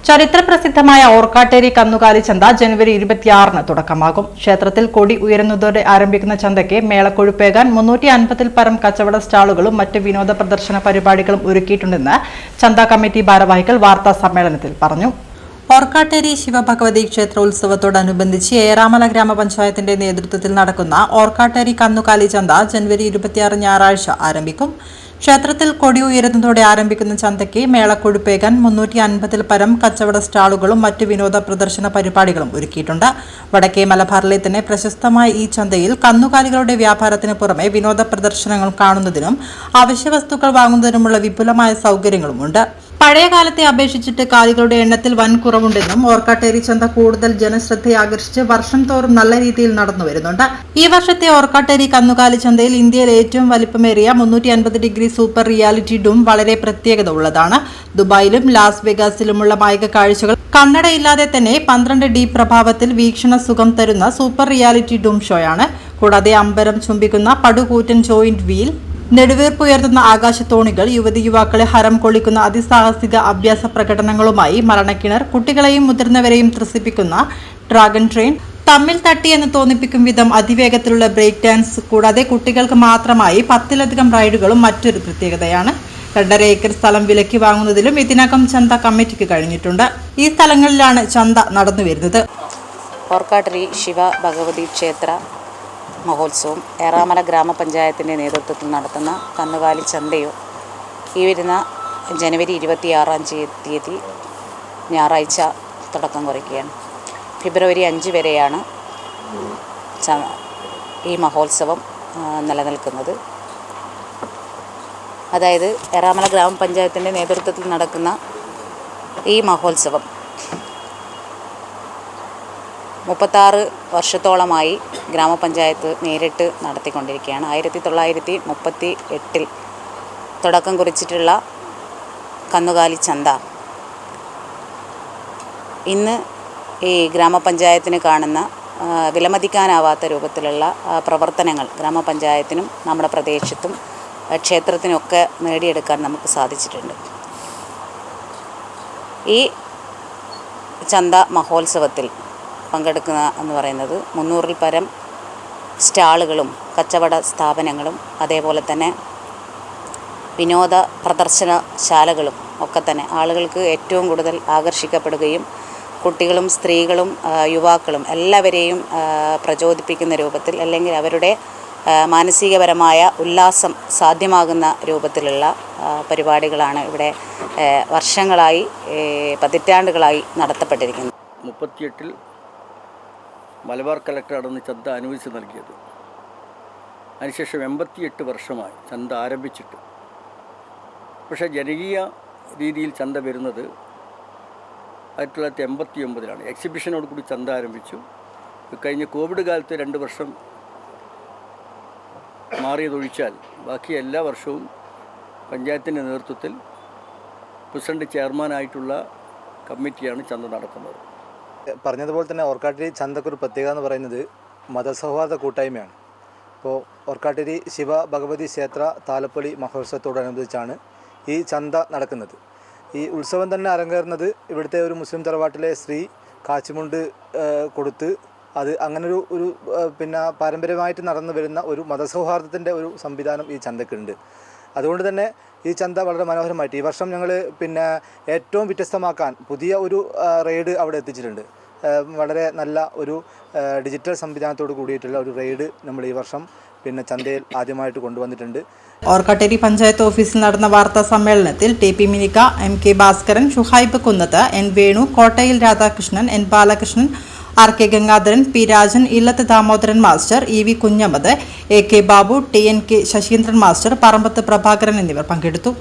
ചരിത്രപ്രസിദ്ധമായ ഓർക്കാട്ടേരി കന്നുകാലി ചന്ത ജനുവരി 26-ന് തുടക്കമാകും. ക്ഷേത്രത്തിൽ കൊടി ഉയരുന്നതോടെ ആരംഭിക്കുന്ന ചന്തയ്ക്ക് മേളക്കൊഴുപ്പേകാൻ 350-ൽ പരം കച്ചവട സ്റ്റാളുകളും മറ്റ് വിനോദ പ്രദർശന പരിപാടികളും ഒരുക്കിയിട്ടുണ്ടെന്ന് ചന്ത കമ്മിറ്റി ഭാരവാഹികൾ വാർത്താ സമ്മേളനത്തിൽ പറഞ്ഞു. ഓർക്കാട്ടേരി ശിവഭഗവതി ക്ഷേത്രോത്സവത്തോടനുബന്ധിച്ച് ഏറാമല ഗ്രാമപഞ്ചായത്തിന്റെ നേതൃത്വത്തിൽ നടക്കുന്ന ഓർക്കാട്ടേരി കന്നുകാലി ചന്ത ജനുവരി 26 ഞായറാഴ്ച ആരംഭിക്കും. ക്ഷേത്രത്തിൽ കൊടി ഉയരുന്നതോടെ ആരംഭിക്കുന്ന ചന്തയ്ക്ക് മേളക്കൊഴുപ്പേകാൻ 350-ൽ പരം കച്ചവട സ്റ്റാളുകളും മറ്റ് വിനോദ പ്രദർശന പരിപാടികളും ഒരുക്കിയിട്ടുണ്ട്. വടക്കേ മലബാറിലെ തന്നെ പ്രശസ്തമായ ഈ ചന്തയിൽ കന്നുകാലികളുടെ വ്യാപാരത്തിന് പുറമെ വിനോദ പ്രദർശനങ്ങൾ കാണുന്നതിനും അവശ്യവസ്തുക്കൾ വാങ്ങുന്നതിനുമുള്ള വിപുലമായ സൗകര്യങ്ങളുമുണ്ട്. പഴയ കാലത്തെ അപേക്ഷിച്ചിട്ട് കാലികളുടെ എണ്ണത്തിൽ വൻ കുറവുണ്ടെന്നും ഓർക്കാട്ടേരി ചന്ത കൂടുതൽ ജനശ്രദ്ധയാകർഷിച്ച് വർഷം തോറും നല്ല രീതിയിൽ നടന്നു വരുന്നുണ്ട്. ഈ വർഷത്തെ ഓർക്കാട്ടേരി കന്നുകാലി ചന്തയിൽ ഇന്ത്യയിലെ ഏറ്റവും വലിപ്പമേറിയ 350 സൂപ്പർ റിയാലിറ്റി ഡൂം വളരെ പ്രത്യേകത ഉള്ളതാണ്. ദുബായിലും ലാസ് വെഗാസിലുമുള്ള മായിക കാഴ്ചകൾ കണ്ണടയില്ലാതെ തന്നെ 12D പ്രഭാവത്തിൽ വീക്ഷണ സുഖം തരുന്ന സൂപ്പർ റിയാലിറ്റി ഡൂം ഷോയാണ്. കൂടാതെ അമ്പരം ചുംബിക്കുന്ന പടുകൂറ്റൻ ജോയിന്റ് വീൽ, നെടുവീർപ്പുയർത്തുന്ന ആകാശത്തോണികൾ, യുവതിയുവാക്കളെ ഹരം കൊള്ളിക്കുന്ന അതിസാഹസിക അഭ്യാസ പ്രകടനങ്ങളുമായി മരണക്കിണർ, കുട്ടികളെയും മുതിർന്നവരെയും ത്രസിപ്പിക്കുന്ന ഡ്രാഗൺ ട്രെയിൻ, തമ്മിൽ തട്ടിയെന്ന് തോന്നിപ്പിക്കും വിധം അതിവേഗത്തിലുള്ള ബ്രേക്ക് ഡാൻസ്, കൂടാതെ കുട്ടികൾക്ക് മാത്രമായി 10-ലധികം റൈഡുകളും മറ്റൊരു പ്രത്യേകതയാണ്. 2.5 ഏക്കർ സ്ഥലം വിലയ്ക്ക് വാങ്ങുന്നതിലും ഇതിനകം ചന്ത കമ്മിറ്റിക്ക് കഴിഞ്ഞിട്ടുണ്ട്. ഈ സ്ഥലങ്ങളിലാണ് ചന്ത നടന്നുവരുന്നത്. ഓർക്കാട്ടേരി ശിവ ഭഗവതി ക്ഷേത്ര മഹോത്സവം ഏറാമല ഗ്രാമപഞ്ചായത്തിൻ്റെ നേതൃത്വത്തിൽ നടത്തുന്ന കന്നുകാലി ചന്തയോ ഈ വരുന്ന ജനുവരി 26-ാം തീയതി ഞായറാഴ്ച തുടക്കം കുറിക്കുകയാണ്. ഫെബ്രുവരി 5 വരെയാണ് ഈ മഹോത്സവം നിലനിൽക്കുന്നത്. അതായത് ഏറാമല ഗ്രാമപഞ്ചായത്തിൻ്റെ നേതൃത്വത്തിൽ നടക്കുന്ന ഈ മഹോത്സവം 36 വർഷത്തോളമായി ഗ്രാമപഞ്ചായത്ത് നേരിട്ട് നടത്തിക്കൊണ്ടിരിക്കുകയാണ്. 1938-ൽ തുടക്കം കുറിച്ചിട്ടുള്ള കന്നുകാലി ചന്ത ഇന്ന് ഈ ഗ്രാമപഞ്ചായത്തിന് കാണുന്ന വിലമതിക്കാനാവാത്ത രൂപത്തിലുള്ള പ്രവർത്തനങ്ങൾ ഗ്രാമപഞ്ചായത്തിനും നമ്മുടെ പ്രദേശത്തും ക്ഷേത്രത്തിനൊക്കെ നേടിയെടുക്കാൻ നമുക്ക് സാധിച്ചിട്ടുണ്ട്. ഈ ചന്ത മഹോത്സവത്തിൽ പങ്കെടുക്കുക എന്ന് പറയുന്നത് 300-ൽ പരം സ്റ്റാളുകളും കച്ചവട സ്ഥാപനങ്ങളും അതേപോലെ തന്നെ വിനോദ പ്രദർശനശാലകളും ഒക്കെ തന്നെ ആളുകൾക്ക് ഏറ്റവും കൂടുതൽ ആകർഷിക്കപ്പെടുകയും കുട്ടികളും സ്ത്രീകളും യുവാക്കളും എല്ലാവരെയും പ്രചോദിപ്പിക്കുന്ന രൂപത്തിൽ അല്ലെങ്കിൽ അവരുടെ മാനസികപരമായ ഉല്ലാസം സാധ്യമാകുന്ന രൂപത്തിലുള്ള പരിപാടികളാണ് ഇവിടെ വർഷങ്ങളായി പതിറ്റാണ്ടുകളായി നടത്തപ്പെട്ടിരിക്കുന്നത്. 38-ൽ മലബാർ കളക്ടറാണ് ചന്ത അനുവദിച്ച് നൽകിയത്. അതിനുശേഷം 88 വർഷമായി ചന്ത ആരംഭിച്ചിട്ട്. പക്ഷേ ജനകീയ രീതിയിൽ ചന്ത വരുന്നത് 1989-ലാണ്. എക്സിബിഷനോട് കൂടി ചന്ത ആരംഭിച്ചു. കഴിഞ്ഞ കോവിഡ് കാലത്ത് 2 വർഷം മാറിയതൊഴിച്ചാൽ ബാക്കി എല്ലാ വർഷവും പഞ്ചായത്തിൻ്റെ നേതൃത്വത്തിൽ പ്രസിഡന്റ് ചെയർമാനായിട്ടുള്ള കമ്മിറ്റിയാണ് ചന്ത നടത്തുന്നത്. പറഞ്ഞതുപോലെ തന്നെ ഓർക്കാട്ടേരി ചന്തക്കൊരു പ്രത്യേകത എന്ന് പറയുന്നത് മതസൗഹാർദ്ദ കൂട്ടായ്മയാണ്. ഇപ്പോൾ ഓർക്കാട്ടേരി ശിവ ഭഗവതി ക്ഷേത്ര താലപ്പൊലി മഹോത്സവത്തോടനുബന്ധിച്ചാണ് ഈ ചന്ത നടക്കുന്നത്. ഈ ഉത്സവം തന്നെ അരങ്ങേറുന്നത് ഇവിടുത്തെ ഒരു മുസ്ലിം തറവാട്ടിലെ സ്ത്രീ കാച്ചിമുണ്ട് കൊടുത്ത് അത് അങ്ങനൊരു പിന്നെ പാരമ്പര്യമായിട്ട് നടന്നു വരുന്ന ഒരു മതസൗഹാർദ്ദത്തിൻ്റെ ഒരു സംവിധാനം ഈ ചന്തക്കുണ്ട്. അതുകൊണ്ട് തന്നെ ഈ ചന്ത വളരെ മനോഹരമായിട്ട് ഈ വർഷം ഞങ്ങൾ ഏറ്റവും വ്യത്യസ്തമാക്കാൻ പുതിയ ഒരു റെയ്ഡ് അവിടെ എത്തിച്ചിട്ടുണ്ട്. വളരെ നല്ല ഒരു ഡിജിറ്റൽ സംവിധാനത്തോട് കൂടിയിട്ടുള്ള ഒരു റെയ്ഡ് നമ്മൾ ഈ വർഷം ചന്തയിൽ ആദ്യമായിട്ട് കൊണ്ടുവന്നിട്ടുണ്ട്. ഓർക്കാട്ടേരി പഞ്ചായത്ത് ഓഫീസിൽ നടന്ന വാർത്താ സമ്മേളനത്തിൽ TP മിനിക, MK ഭാസ്കരൻ, ഷുഹൈബ് കുന്നത്ത്, N വേണു, കോട്ടയിൽ Radhakrishnan, N Balakrishnan, RK Gangadharan, P Rajan, Illath Damodaran master, EV Kunhammed, AK Babu, TNK Sasheendran master, Parambath Prabhakaran എന്നിവർ പങ്കെടുത്തു.